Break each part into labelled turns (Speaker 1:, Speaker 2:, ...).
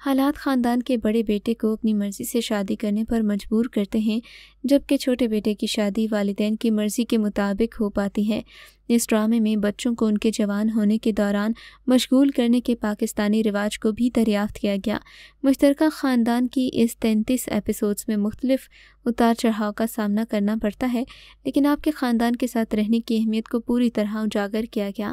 Speaker 1: حالات خاندان کے بڑے بیٹے کو اپنی مرضی سے شادی کرنے پر مجبور کرتے ہیں، جبکہ چھوٹے بیٹے کی شادی والدین کی مرضی کے مطابق ہو پاتی ہے۔ اس ڈرامے میں بچوں کو ان کے جوان ہونے کے دوران مشغول کرنے کے پاکستانی رواج کو بھی دریافت کیا گیا۔ مشترکہ خاندان کی اس 33 ایپیسوڈز میں مختلف اتار چڑھاؤ کا سامنا کرنا پڑتا ہے، لیکن آپ کے خاندان کے ساتھ رہنے کی اہمیت کو پوری طرح اجاگر کیا گیا۔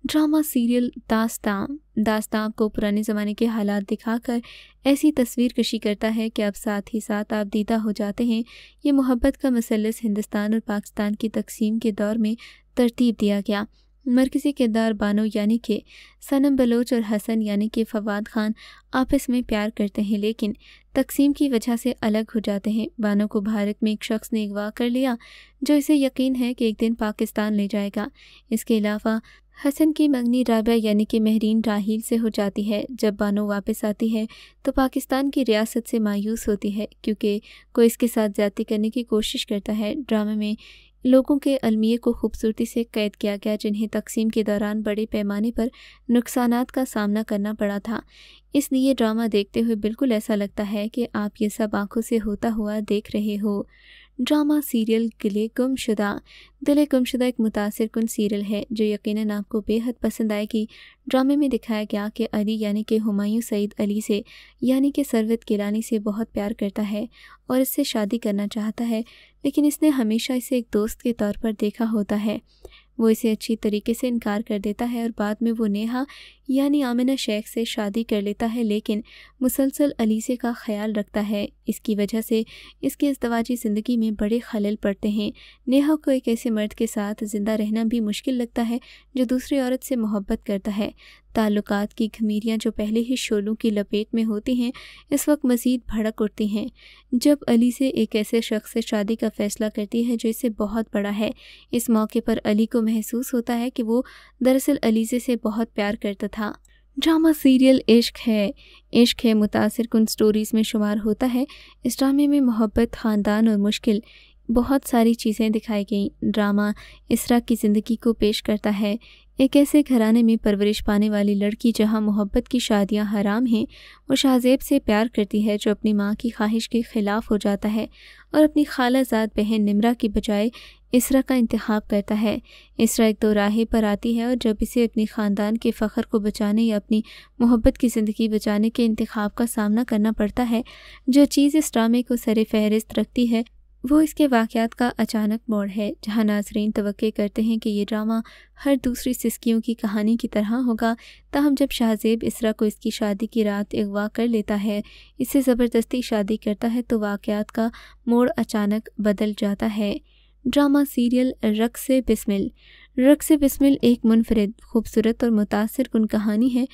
Speaker 1: ڈرامہ سیریل داستان کو پرانے زمانے کے حالات دکھا کر ایسی تصویر کشی کرتا ہے کہ اب ساتھ ہی ساتھ آپ دیدہ ہو جاتے ہیں۔ یہ محبت کا مثلث ہندوستان اور پاکستان کی تقسیم کے دور میں ترتیب دیا گیا۔ مرکزی کردار بانو یعنی کہ صنم بلوچ اور حسن یعنی کہ فواد خان آپس میں پیار کرتے ہیں، لیکن تقسیم کی وجہ سے الگ ہو جاتے ہیں۔ بانو کو بھارت میں ایک شخص نے اغوا کر لیا جو اسے یقین ہے کہ ایک دن پاکستان لے جائے گا۔ اس کے علاوہ حسن کی منگنی رابعہ یعنی کہ مہرین راحیل سے ہو جاتی ہے۔ جب بانو واپس آتی ہے تو پاکستان کی ریاست سے مایوس ہوتی ہے کیونکہ کوئی اس کے ساتھ زیادتی کرنے کی کوشش کرتا ہے۔ ڈرامے میں لوگوں کے المیے کو خوبصورتی سے قید کیا گیا جنہیں تقسیم کے دوران بڑے پیمانے پر نقصانات کا سامنا کرنا پڑا تھا، اس لیے ڈرامہ دیکھتے ہوئے بالکل ایسا لگتا ہے کہ آپ یہ سب آنکھوں سے ہوتا ہوا دیکھ رہے ہو۔ ڈرامہ سیریل دل گم شدہ ایک متاثر کن سیریل ہے جو یقیناً آپ کو بے حد پسند آئے گی۔ ڈرامے میں دکھایا گیا کہ علی یعنی کہ ہمایوں سعید علی سے یعنی کہ ثروت گیلانی سے بہت پیار کرتا ہے اور اس سے شادی کرنا چاہتا ہے، لیکن اس نے ہمیشہ اسے ایک دوست کے طور پر دیکھا ہوتا ہے۔ وہ اسے اچھی طریقے سے انکار کر دیتا ہے اور بعد میں وہ نیہا یعنی آمنہ شیخ سے شادی کر لیتا ہے، لیکن مسلسل علیزے کا خیال رکھتا ہے۔ اس کی وجہ سے اس کی ازدواجی زندگی میں بڑے خلل پڑتے ہیں۔ نیہا کو ایک ایسے مرد کے ساتھ زندہ رہنا بھی مشکل لگتا ہے جو دوسری عورت سے محبت کرتا ہے۔ تعلقات کی خمیریاں جو پہلے ہی شعلوں کی لپیٹ میں ہوتی ہیں اس وقت مزید بھڑک اٹھتی ہیں جب علی سے ایک ایسے شخص سے شادی کا فیصلہ کرتی ہے جو اسے بہت بڑا ہے۔ اس موقع پر علی کو محسوس ہوتا ہے کہ وہ دراصل علیزے سے بہت پیار کرتا تھا۔ ڈرامہ سیریل عشق ہے متاثر کن سٹوریز میں شمار ہوتا ہے۔ اس ڈرامے میں محبت، خاندان اور مشکل بہت ساری چیزیں دکھائی گئیں۔ ڈرامہ اسرا کی زندگی کو پیش کرتا ہے، ایک ایسے گھرانے میں پرورش پانے والی لڑکی جہاں محبت کی شادیاں حرام ہیں۔ وہ شاہزیب سے پیار کرتی ہے جو اپنی ماں کی خواہش کے خلاف ہو جاتا ہے اور اپنی خالہ زاد بہن نمرہ کی بجائے اسرا کا انتخاب کرتا ہے۔ اسرا ایک دو راہے پر آتی ہے اور جب اسے اپنی خاندان کے فخر کو بچانے یا اپنی محبت کی زندگی بچانے کے انتخاب کا سامنا کرنا پڑتا ہے، جو چیز اس ڈرامے کو سر فہرست رکھتی ہے وہ اس کے واقعات کا اچانک موڑ ہے، جہاں ناظرین توقع کرتے ہیں کہ یہ ڈرامہ ہر دوسری سسکیوں کی کہانی کی طرح ہوگا، تاہم جب شاہزیب اسرا کو اس کی شادی کی رات اغوا کر لیتا ہے، اس سے زبردستی شادی کرتا ہے تو واقعات کا موڑ اچانک بدل جاتا ہے۔ ڈرامہ سیریل رقص بسمل ایک منفرد، خوبصورت اور متاثر کن کہانی ہے۔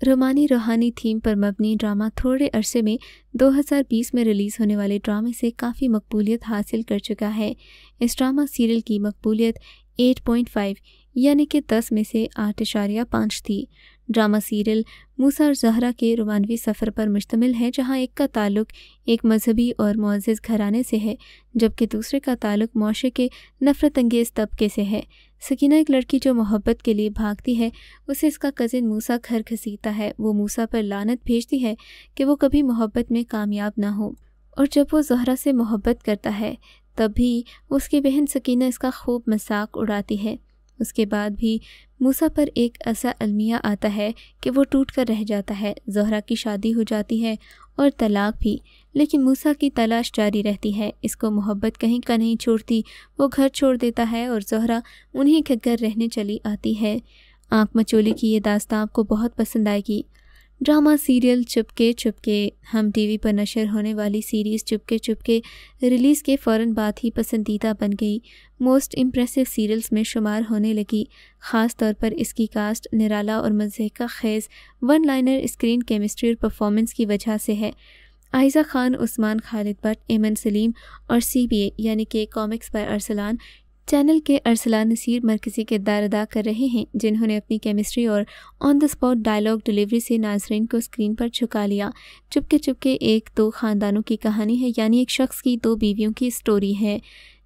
Speaker 1: روحانی تھیم پر مبنی ڈرامہ تھوڑے عرصے میں 2020 میں ریلیز ہونے والے ڈرامے سے کافی مقبولیت حاصل کر چکا ہے۔ اس ڈرامہ سیریل کی مقبولیت 8.5 یعنی کہ 10 میں سے 8.5 تھی۔ ڈرامہ سیریل موسیٰ اور زہرا کے رومانوی سفر پر مشتمل ہے، جہاں ایک کا تعلق ایک مذہبی اور معزز گھرانے سے ہے جبکہ دوسرے کا تعلق معاشرے کے نفرت انگیز طبقے سے ہے۔ سکینہ ایک لڑکی جو محبت کے لیے بھاگتی ہے، اسے اس کا کزن موسیٰ گھر گھسیٹتا ہے۔ وہ موسیٰ پر لعنت بھیجتی ہے کہ وہ کبھی محبت میں کامیاب نہ ہو، اور جب وہ زہرا سے محبت کرتا ہے تب بھی اس کی بہن سکینہ اس کا خوب مذاق اڑاتی ہے۔ اس کے بعد بھی موسیٰ پر ایک ایسا المیہ آتا ہے کہ وہ ٹوٹ کر رہ جاتا ہے۔ زہرا کی شادی ہو جاتی ہے اور طلاق بھی، لیکن موسیٰ کی تلاش جاری رہتی ہے۔ اس کو محبت کہیں کا نہیں چھوڑتی، وہ گھر چھوڑ دیتا ہے اور زہرا انہیں کے گھر رہنے چلی آتی ہے۔ آنکھ مچولی کی یہ داستان آپ کو بہت پسند آئے گی۔ ڈرامہ سیریل چپکے ہم ٹی وی پر نشر ہونے والی سیریز چپکے ریلیز کے فوراً بعد ہی پسندیدہ بن گئی، موسٹ امپریسو سیریلز میں شمار ہونے لگی۔ خاص طور پر اس کی کاسٹ نرالا اور مضحکہ خیز ون لائنر اسکرین کیمسٹری اور پرفارمنس کی وجہ سے ہے۔ عائزہ خان، عثمان خالد بٹ، ایمن سلیم اور CBA یعنی کہ کامکس بائی ارسلان چینل کے ارسلان نصیر مرکزی کردار ادا کر رہے ہیں، جنہوں نے اپنی کیمسٹری اور آن دا اسپاٹ ڈائلاگ ڈیلیوری سے ناظرین کو اسکرین پر جھکا لیا۔ چپکے ایک دو خاندانوں کی کہانی ہے، یعنی ایک شخص کی دو بیویوں کی سٹوری ہے۔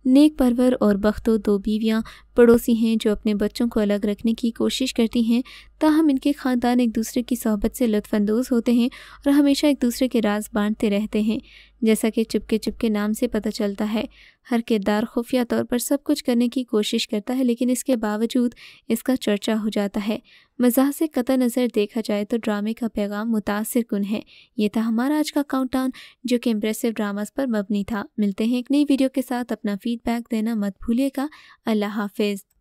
Speaker 1: نیک پرور اور بختو دو بیویاں پڑوسی ہیں جو اپنے بچوں کو الگ رکھنے کی کوشش کرتی ہیں، تاہم ان کے خاندان ایک دوسرے کی صحبت سے لطف اندوز ہوتے ہیں اور ہمیشہ ایک دوسرے کے راز بانٹتے رہتے ہیں۔ جیسا کہ چپکے چپکے نام سے پتہ چلتا ہے، ہر کردار خفیہ طور پر سب کچھ کرنے کی کوشش کرتا ہے، لیکن اس کے باوجود اس کا چرچا ہو جاتا ہے۔ مزاح سے قطع نظر دیکھا جائے تو ڈرامے کا پیغام متاثر کن ہے۔ یہ تھا ہمارا آج کا کاؤنٹ ڈاؤن، جو کہ امپریسو ڈراماز پر مبنی تھا۔ ملتے ہیں ایک نئی ویڈیو کے ساتھ، اپنا فیڈ بیک دینا مت بھولیے گا۔ اللہ حافظ۔